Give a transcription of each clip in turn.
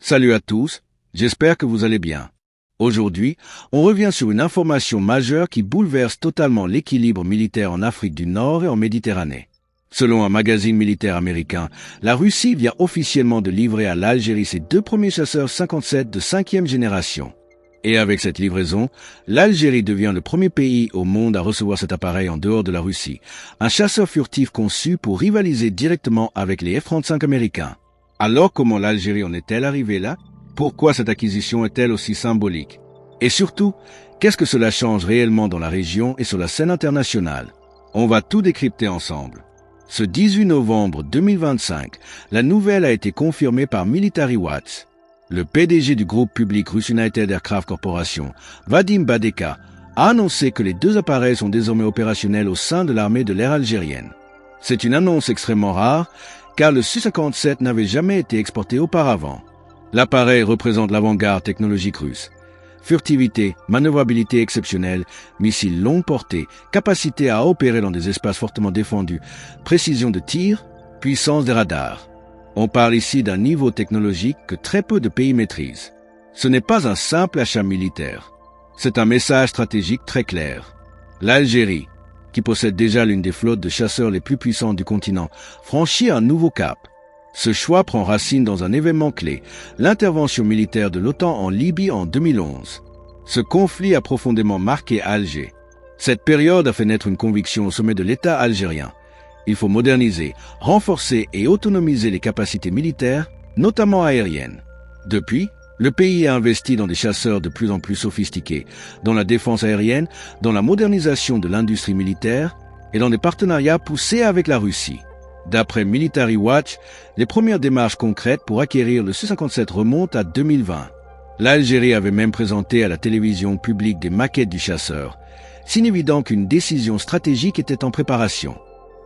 Salut à tous, j'espère que vous allez bien. Aujourd'hui, on revient sur une information majeure qui bouleverse totalement l'équilibre militaire en Afrique du Nord et en Méditerranée. Selon un magazine militaire américain, la Russie vient officiellement de livrer à l'Algérie ses deux premiers chasseurs 57 de 5e génération. Et avec cette livraison, l'Algérie devient le premier pays au monde à recevoir cet appareil en dehors de la Russie, un chasseur furtif conçu pour rivaliser directement avec les F-35 américains. Alors comment l'Algérie en est-elle arrivée là? Pourquoi cette acquisition est-elle aussi symbolique? Et surtout, qu'est-ce que cela change réellement dans la région et sur la scène internationale? On va tout décrypter ensemble. Ce 18 novembre 2025, la nouvelle a été confirmée par Military Watch. Le PDG du groupe public Russ United Aircraft Corporation, Vadim Badeka, a annoncé que les deux appareils sont désormais opérationnels au sein de l'armée de l'air algérienne. C'est une annonce extrêmement rare, car le Su-57 n'avait jamais été exporté auparavant. L'appareil représente l'avant-garde technologique russe. Furtivité, manœuvrabilité exceptionnelle, missiles longue portée, capacité à opérer dans des espaces fortement défendus, précision de tir, puissance des radars. On parle ici d'un niveau technologique que très peu de pays maîtrisent. Ce n'est pas un simple achat militaire. C'est un message stratégique très clair. L'Algérie, qui possède déjà l'une des flottes de chasseurs les plus puissantes du continent, franchit un nouveau cap. Ce choix prend racine dans un événement clé, l'intervention militaire de l'OTAN en Libye en 2011. Ce conflit a profondément marqué Alger. Cette période a fait naître une conviction au sommet de l'État algérien. Il faut moderniser, renforcer et autonomiser les capacités militaires, notamment aériennes. Depuis, le pays a investi dans des chasseurs de plus en plus sophistiqués, dans la défense aérienne, dans la modernisation de l'industrie militaire et dans des partenariats poussés avec la Russie. D'après Military Watch, les premières démarches concrètes pour acquérir le Su-57 remontent à 2020. L'Algérie avait même présenté à la télévision publique des maquettes du chasseur, signe évident qu'une décision stratégique était en préparation.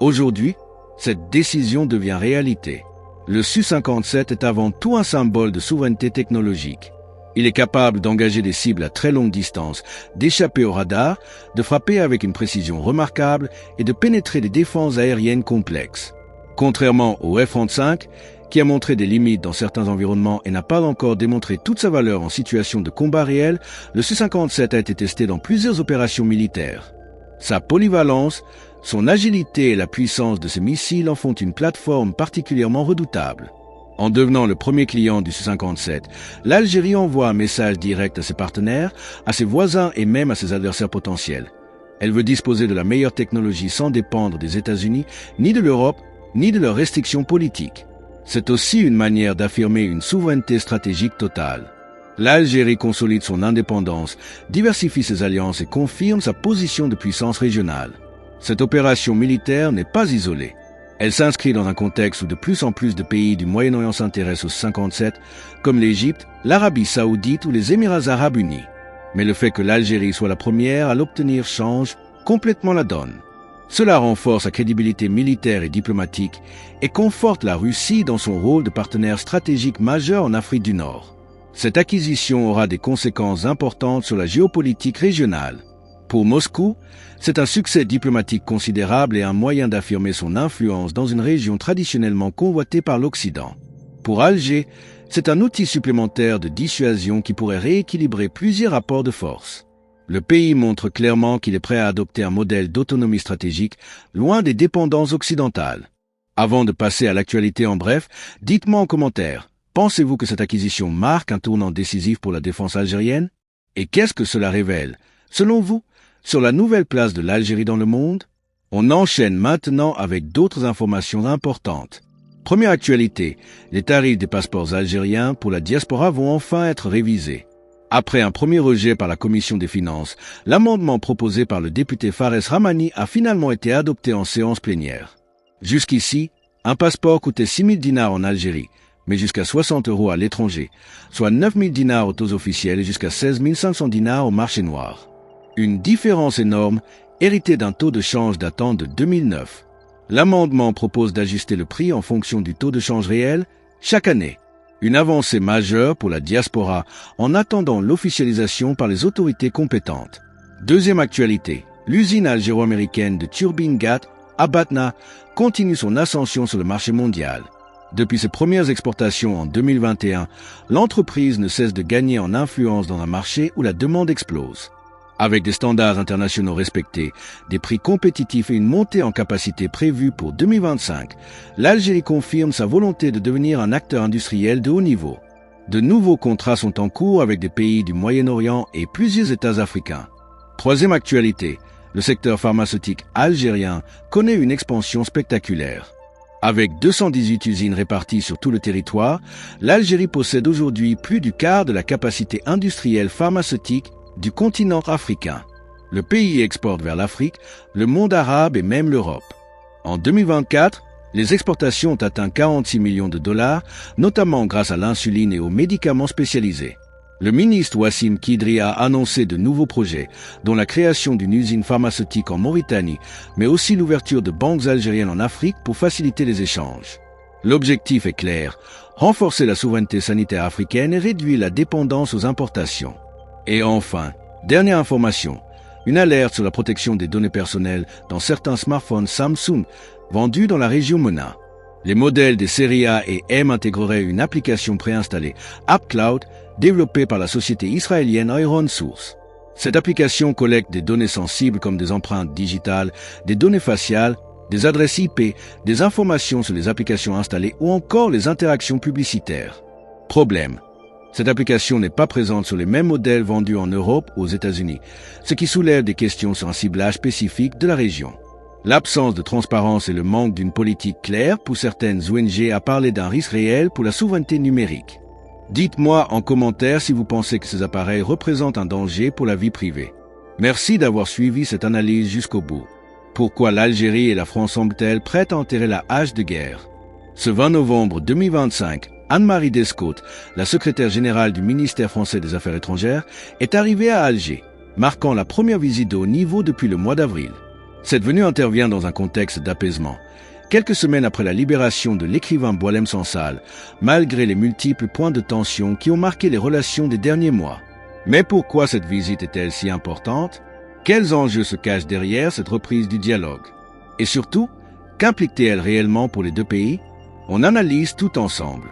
Aujourd'hui, cette décision devient réalité. Le Su-57 est avant tout un symbole de souveraineté technologique. Il est capable d'engager des cibles à très longue distance, d'échapper au radar, de frapper avec une précision remarquable et de pénétrer des défenses aériennes complexes. Contrairement au F-35, qui a montré des limites dans certains environnements et n'a pas encore démontré toute sa valeur en situation de combat réel, le Su-57 a été testé dans plusieurs opérations militaires. Sa polyvalence, son agilité et la puissance de ses missiles en font une plateforme particulièrement redoutable. En devenant le premier client du Su-57, l'Algérie envoie un message direct à ses partenaires, à ses voisins et même à ses adversaires potentiels. Elle veut disposer de la meilleure technologie sans dépendre des États-Unis, ni de l'Europe, ni de leurs restrictions politiques. C'est aussi une manière d'affirmer une souveraineté stratégique totale. L'Algérie consolide son indépendance, diversifie ses alliances et confirme sa position de puissance régionale. Cette opération militaire n'est pas isolée. Elle s'inscrit dans un contexte où de plus en plus de pays du Moyen-Orient s'intéressent au 57, comme l'Égypte, l'Arabie saoudite ou les Émirats arabes unis. Mais le fait que l'Algérie soit la première à l'obtenir change complètement la donne. Cela renforce sa crédibilité militaire et diplomatique et conforte la Russie dans son rôle de partenaire stratégique majeur en Afrique du Nord. Cette acquisition aura des conséquences importantes sur la géopolitique régionale. Pour Moscou, c'est un succès diplomatique considérable et un moyen d'affirmer son influence dans une région traditionnellement convoitée par l'Occident. Pour Alger, c'est un outil supplémentaire de dissuasion qui pourrait rééquilibrer plusieurs rapports de force. Le pays montre clairement qu'il est prêt à adopter un modèle d'autonomie stratégique loin des dépendances occidentales. Avant de passer à l'actualité en bref, dites-moi en commentaire, pensez-vous que cette acquisition marque un tournant décisif pour la défense algérienne? Et qu'est-ce que cela révèle, selon vous, sur la nouvelle place de l'Algérie dans le monde? On enchaîne maintenant avec d'autres informations importantes. Première actualité, les tarifs des passeports algériens pour la diaspora vont enfin être révisés. Après un premier rejet par la Commission des finances, l'amendement proposé par le député Fares Rahmani a finalement été adopté en séance plénière. Jusqu'ici, un passeport coûtait 6 000 dinars en Algérie, mais jusqu'à 60 € à l'étranger, soit 9 000 dinars aux taux officiels et jusqu'à 16 500 dinars au marché noir. Une différence énorme, héritée d'un taux de change datant de 2009. L'amendement propose d'ajuster le prix en fonction du taux de change réel chaque année. Une avancée majeure pour la diaspora en attendant l'officialisation par les autorités compétentes. Deuxième actualité, l'usine algéro-américaine de Turbine GAT à Batna continue son ascension sur le marché mondial. Depuis ses premières exportations en 2021, l'entreprise ne cesse de gagner en influence dans un marché où la demande explose. Avec des standards internationaux respectés, des prix compétitifs et une montée en capacité prévue pour 2025, l'Algérie confirme sa volonté de devenir un acteur industriel de haut niveau. De nouveaux contrats sont en cours avec des pays du Moyen-Orient et plusieurs États africains. Troisième actualité, le secteur pharmaceutique algérien connaît une expansion spectaculaire. Avec 218 usines réparties sur tout le territoire, l'Algérie possède aujourd'hui plus du quart de la capacité industrielle pharmaceutique du continent africain. Le pays exporte vers l'Afrique, le monde arabe et même l'Europe. En 2024, les exportations ont atteint 46 millions de dollars, notamment grâce à l'insuline et aux médicaments spécialisés. Le ministre Wassim Kidri a annoncé de nouveaux projets, dont la création d'une usine pharmaceutique en Mauritanie, mais aussi l'ouverture de banques algériennes en Afrique pour faciliter les échanges. L'objectif est clair, renforcer la souveraineté sanitaire africaine et réduire la dépendance aux importations. Et enfin, dernière information, une alerte sur la protection des données personnelles dans certains smartphones Samsung vendus dans la région MENA. Les modèles des séries A et M intégreraient une application préinstallée, AppCloud, développée par la société israélienne Iron Source. Cette application collecte des données sensibles comme des empreintes digitales, des données faciales, des adresses IP, des informations sur les applications installées ou encore les interactions publicitaires. Problème. Cette application n'est pas présente sur les mêmes modèles vendus en Europe ou aux États-Unis, ce qui soulève des questions sur un ciblage spécifique de la région. L'absence de transparence et le manque d'une politique claire poussent certaines ONG à parler d'un risque réel pour la souveraineté numérique. Dites-moi en commentaire si vous pensez que ces appareils représentent un danger pour la vie privée. Merci d'avoir suivi cette analyse jusqu'au bout. Pourquoi l'Algérie et la France semblent-elles prêtes à enterrer la hache de guerre? Ce 20 novembre 2025, Anne-Marie Descotes, la secrétaire générale du ministère français des Affaires étrangères, est arrivée à Alger, marquant la première visite de haut niveau depuis le mois d'avril. Cette venue intervient dans un contexte d'apaisement. Quelques semaines après la libération de l'écrivain Boualem Sansal, malgré les multiples points de tension qui ont marqué les relations des derniers mois. Mais pourquoi cette visite est-elle si importante? Quels enjeux se cachent derrière cette reprise du dialogue? Et surtout, qu'implique-t-elle réellement pour les deux pays? On analyse tout ensemble.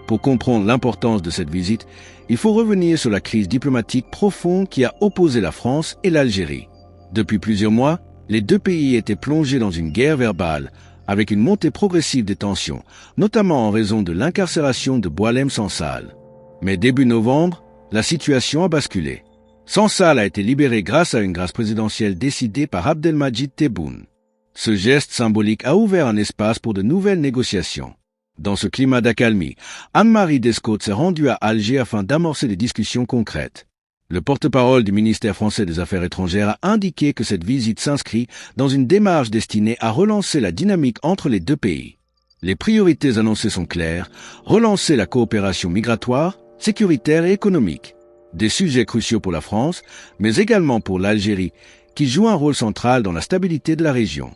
Pour comprendre l'importance de cette visite, il faut revenir sur la crise diplomatique profonde qui a opposé la France et l'Algérie. Depuis plusieurs mois, les deux pays étaient plongés dans une guerre verbale, avec une montée progressive des tensions, notamment en raison de l'incarcération de Boualem Sansal. Mais début novembre, la situation a basculé. Sansal a été libéré grâce à une grâce présidentielle décidée par Abdelmadjid Tebboune. Ce geste symbolique a ouvert un espace pour de nouvelles négociations. Dans ce climat d'accalmie, Anne-Marie Descotes s'est rendue à Alger afin d'amorcer des discussions concrètes. Le porte-parole du ministère français des Affaires étrangères a indiqué que cette visite s'inscrit dans une démarche destinée à relancer la dynamique entre les deux pays. Les priorités annoncées sont claires, relancer la coopération migratoire, sécuritaire et économique. Des sujets cruciaux pour la France, mais également pour l'Algérie, qui joue un rôle central dans la stabilité de la région.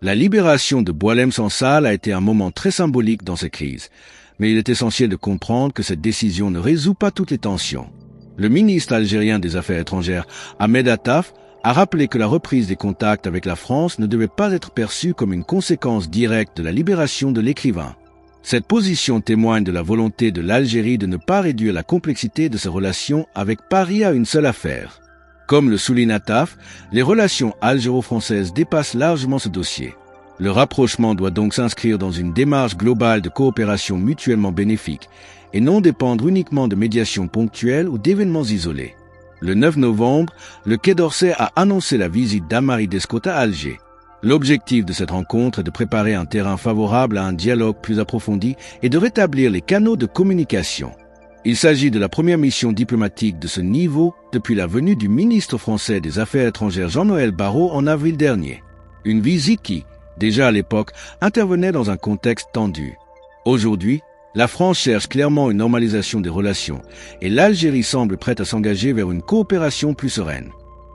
La libération de Boualem Sansal a été un moment très symbolique dans ces crises, mais il est essentiel de comprendre que cette décision ne résout pas toutes les tensions. Le ministre algérien des Affaires étrangères, Ahmed Attaf, a rappelé que la reprise des contacts avec la France ne devait pas être perçue comme une conséquence directe de la libération de l'écrivain. Cette position témoigne de la volonté de l'Algérie de ne pas réduire la complexité de ses relations avec Paris à une seule affaire. Comme le souligne Attaf, les relations algéro-françaises dépassent largement ce dossier. Le rapprochement doit donc s'inscrire dans une démarche globale de coopération mutuellement bénéfique et non dépendre uniquement de médiations ponctuelles ou d'événements isolés. Le 9 novembre, le Quai d'Orsay a annoncé la visite d'Anne-Marie Descotes à Alger. L'objectif de cette rencontre est de préparer un terrain favorable à un dialogue plus approfondi et de rétablir les canaux de communication. Il s'agit de la première mission diplomatique de ce niveau depuis la venue du ministre français des Affaires étrangères Jean-Noël Barrot en avril dernier. Une visite qui, déjà à l'époque, intervenait dans un contexte tendu. Aujourd'hui, la France cherche clairement une normalisation des relations et l'Algérie semble prête à s'engager vers une coopération plus sereine.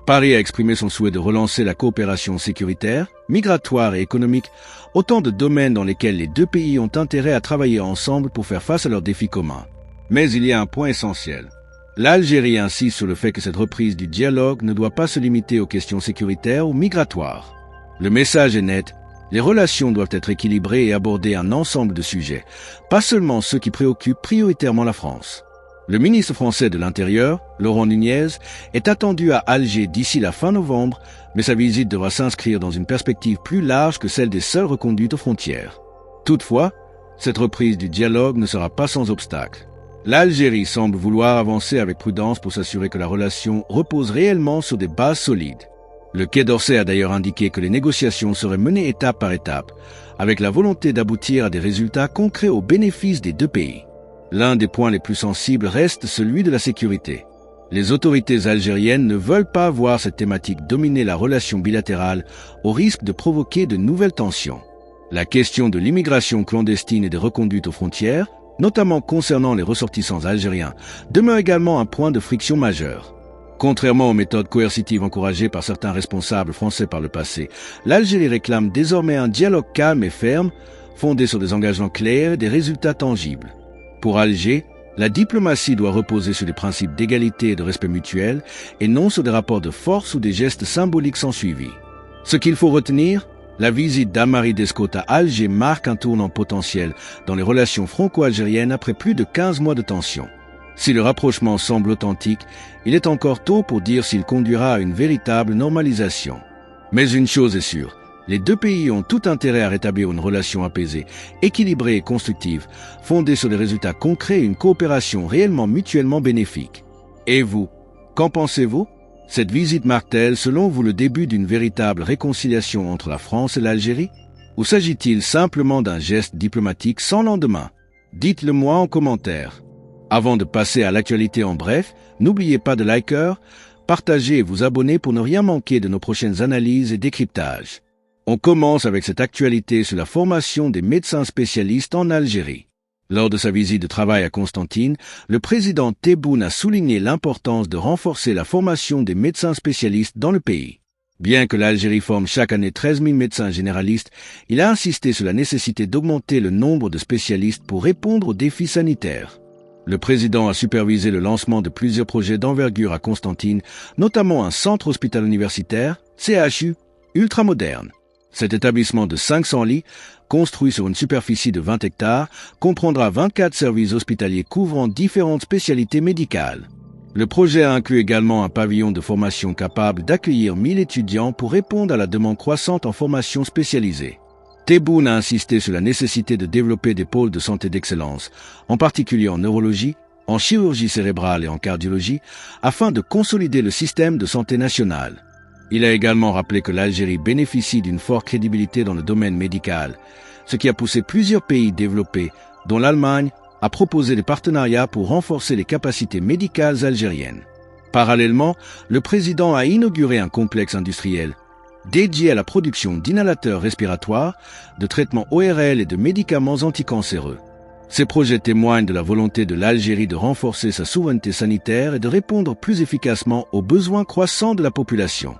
Paris a exprimé son souhait de relancer la coopération sécuritaire, migratoire et économique, autant de domaines dans lesquels les deux pays ont intérêt à travailler ensemble pour faire face à leurs défis communs. Mais il y a un point essentiel. L'Algérie insiste sur le fait que cette reprise du dialogue ne doit pas se limiter aux questions sécuritaires ou migratoires. Le message est net, Les relations doivent être équilibrées et aborder un ensemble de sujets, pas seulement ceux qui préoccupent prioritairement la France. Le ministre français de l'Intérieur, Laurent Nunez, est attendu à Alger d'ici la fin novembre, mais sa visite devra s'inscrire dans une perspective plus large que celle des seules reconduites aux frontières. Toutefois, cette reprise du dialogue ne sera pas sans obstacle. L'Algérie semble vouloir avancer avec prudence pour s'assurer que la relation repose réellement sur des bases solides. Le Quai d'Orsay a d'ailleurs indiqué que les négociations seraient menées étape par étape, avec la volonté d'aboutir à des résultats concrets au bénéfice des deux pays. L'un des points les plus sensibles reste celui de la sécurité. Les autorités algériennes ne veulent pas voir cette thématique dominer la relation bilatérale au risque de provoquer de nouvelles tensions. La question de l'immigration clandestine et des reconduites aux frontières, notamment concernant les ressortissants algériens, demeure également un point de friction majeur. Contrairement aux méthodes coercitives encouragées par certains responsables français par le passé, l'Algérie réclame désormais un dialogue calme et ferme, fondé sur des engagements clairs et des résultats tangibles. Pour Alger, la diplomatie doit reposer sur des principes d'égalité et de respect mutuel, et non sur des rapports de force ou des gestes symboliques sans suivi. Ce qu'il faut retenir, la visite d'Amari Descote à Alger marque un tournant potentiel dans les relations franco-algériennes après plus de 15 mois de tension. Si le rapprochement semble authentique, il est encore tôt pour dire s'il conduira à une véritable normalisation. Mais une chose est sûre, les deux pays ont tout intérêt à rétablir une relation apaisée, équilibrée et constructive, fondée sur des résultats concrets et une coopération réellement mutuellement bénéfique. Et vous, qu'en pensez-vous? Cette visite marque-t-elle, selon vous, le début d'une véritable réconciliation entre la France et l'Algérie? Ou s'agit-il simplement d'un geste diplomatique sans lendemain? Dites-le moi en commentaire. Avant de passer à l'actualité en bref, n'oubliez pas de liker, partager et vous abonner pour ne rien manquer de nos prochaines analyses et décryptages. On commence avec cette actualité sur la formation des médecins spécialistes en Algérie. Lors de sa visite de travail à Constantine, le président Tebboune a souligné l'importance de renforcer la formation des médecins spécialistes dans le pays. Bien que l'Algérie forme chaque année 13 000 médecins généralistes, il a insisté sur la nécessité d'augmenter le nombre de spécialistes pour répondre aux défis sanitaires. Le président a supervisé le lancement de plusieurs projets d'envergure à Constantine, notamment un centre hospital-universitaire, CHU, ultramoderne. Cet établissement de 500 lits, construit sur une superficie de 20 hectares, comprendra 24 services hospitaliers couvrant différentes spécialités médicales. Le projet a inclus également un pavillon de formation capable d'accueillir 1000 étudiants pour répondre à la demande croissante en formation spécialisée. Tebboune a insisté sur la nécessité de développer des pôles de santé d'excellence, en particulier en neurologie, en chirurgie cérébrale et en cardiologie, afin de consolider le système de santé national. Il a également rappelé que l'Algérie bénéficie d'une forte crédibilité dans le domaine médical, ce qui a poussé plusieurs pays développés, dont l'Allemagne, à proposer des partenariats pour renforcer les capacités médicales algériennes. Parallèlement, le président a inauguré un complexe industriel dédié à la production d'inhalateurs respiratoires, de traitements ORL et de médicaments anticancéreux. Ces projets témoignent de la volonté de l'Algérie de renforcer sa souveraineté sanitaire et de répondre plus efficacement aux besoins croissants de la population.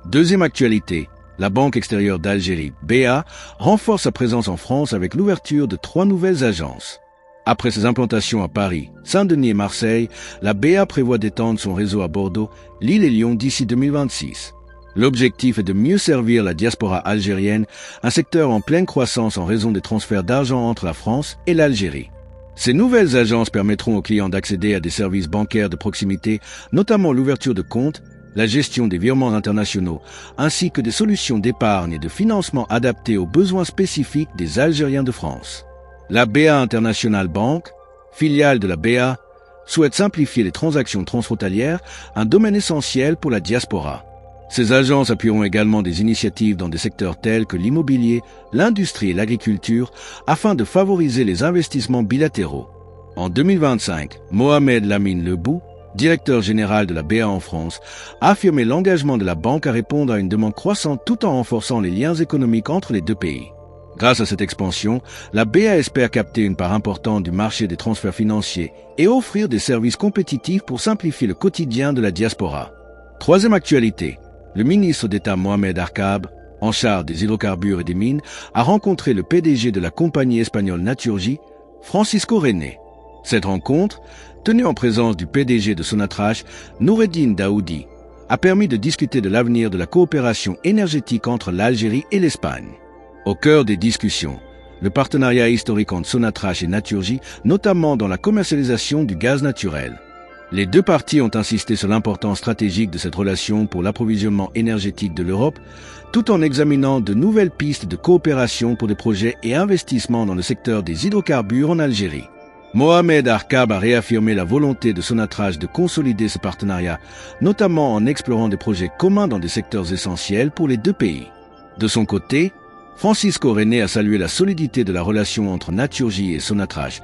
Deuxième actualité, la Banque extérieure d'Algérie, BA, renforce sa présence en France avec l'ouverture de 3 nouvelles agences. Après ses implantations à Paris, Saint-Denis et Marseille, la BA prévoit d'étendre son réseau à Bordeaux, Lille et Lyon d'ici 2026. L'objectif est de mieux servir la diaspora algérienne, un secteur en pleine croissance en raison des transferts d'argent entre la France et l'Algérie. Ces nouvelles agences permettront aux clients d'accéder à des services bancaires de proximité, notamment l'ouverture de comptes, la gestion des virements internationaux, ainsi que des solutions d'épargne et de financement adaptées aux besoins spécifiques des Algériens de France. La BA International Bank, filiale de la BA, souhaite simplifier les transactions transfrontalières, un domaine essentiel pour la diaspora. Ces agences appuieront également des initiatives dans des secteurs tels que l'immobilier, l'industrie et l'agriculture, afin de favoriser les investissements bilatéraux. En 2025, Mohamed Lamine Lebou, directeur général de la BA en France, a affirmé l'engagement de la banque à répondre à une demande croissante tout en renforçant les liens économiques entre les deux pays. Grâce à cette expansion, la BA espère capter une part importante du marché des transferts financiers et offrir des services compétitifs pour simplifier le quotidien de la diaspora. Troisième actualité, le ministre d'État Mohamed Arkab, en charge des hydrocarbures et des mines, a rencontré le PDG de la compagnie espagnole Naturgy, Francisco René. Cette rencontre, tenue en présence du PDG de Sonatrach, Noureddine Daoudi, a permis de discuter de l'avenir de la coopération énergétique entre l'Algérie et l'Espagne. Au cœur des discussions, le partenariat historique entre Sonatrach et Naturgy, notamment dans la commercialisation du gaz naturel. Les deux parties ont insisté sur l'importance stratégique de cette relation pour l'approvisionnement énergétique de l'Europe, tout en examinant de nouvelles pistes de coopération pour des projets et investissements dans le secteur des hydrocarbures en Algérie. Mohamed Arkab a réaffirmé la volonté de Sonatrach de consolider ce partenariat, notamment en explorant des projets communs dans des secteurs essentiels pour les deux pays. De son côté, Francisco René a salué la solidité de la relation entre Naturgy et Sonatrach,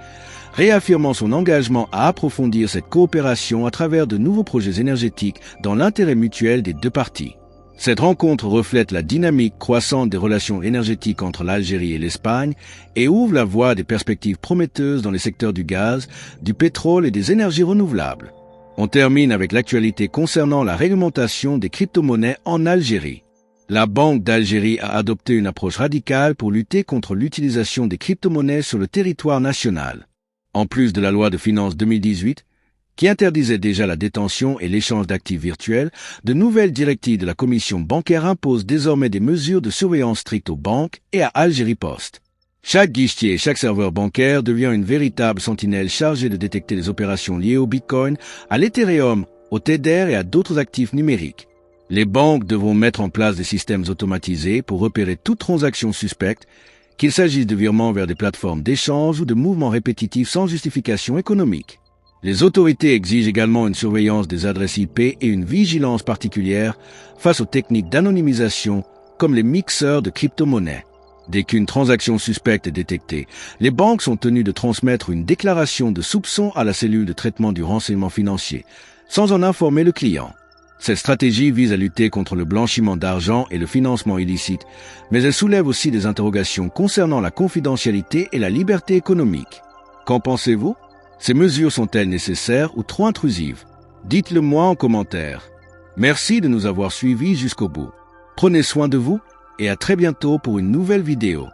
réaffirmant son engagement à approfondir cette coopération à travers de nouveaux projets énergétiques dans l'intérêt mutuel des deux parties. Cette rencontre reflète la dynamique croissante des relations énergétiques entre l'Algérie et l'Espagne et ouvre la voie à des perspectives prometteuses dans les secteurs du gaz, du pétrole et des énergies renouvelables. On termine avec l'actualité concernant la réglementation des crypto-monnaies en Algérie. La Banque d'Algérie a adopté une approche radicale pour lutter contre l'utilisation des crypto-monnaies sur le territoire national. En plus de la loi de finances 2018, qui interdisait déjà la détention et l'échange d'actifs virtuels, de nouvelles directives de la Commission bancaire imposent désormais des mesures de surveillance strictes aux banques et à Algérie Post. Chaque guichetier et chaque serveur bancaire devient une véritable sentinelle chargée de détecter les opérations liées au Bitcoin, à l'Ethereum, au Tether et à d'autres actifs numériques. Les banques devront mettre en place des systèmes automatisés pour repérer toute transaction suspecte, qu'il s'agisse de virements vers des plateformes d'échange ou de mouvements répétitifs sans justification économique. Les autorités exigent également une surveillance des adresses IP et une vigilance particulière face aux techniques d'anonymisation comme les mixeurs de crypto-monnaies. Dès qu'une transaction suspecte est détectée, les banques sont tenues de transmettre une déclaration de soupçon à la cellule de traitement du renseignement financier, sans en informer le client. Cette stratégie vise à lutter contre le blanchiment d'argent et le financement illicite, mais elle soulève aussi des interrogations concernant la confidentialité et la liberté économique. Qu'en pensez-vous ? Ces mesures sont-elles nécessaires ou trop intrusives? Dites-le moi en commentaire. Merci de nous avoir suivis jusqu'au bout. Prenez soin de vous et à très bientôt pour une nouvelle vidéo.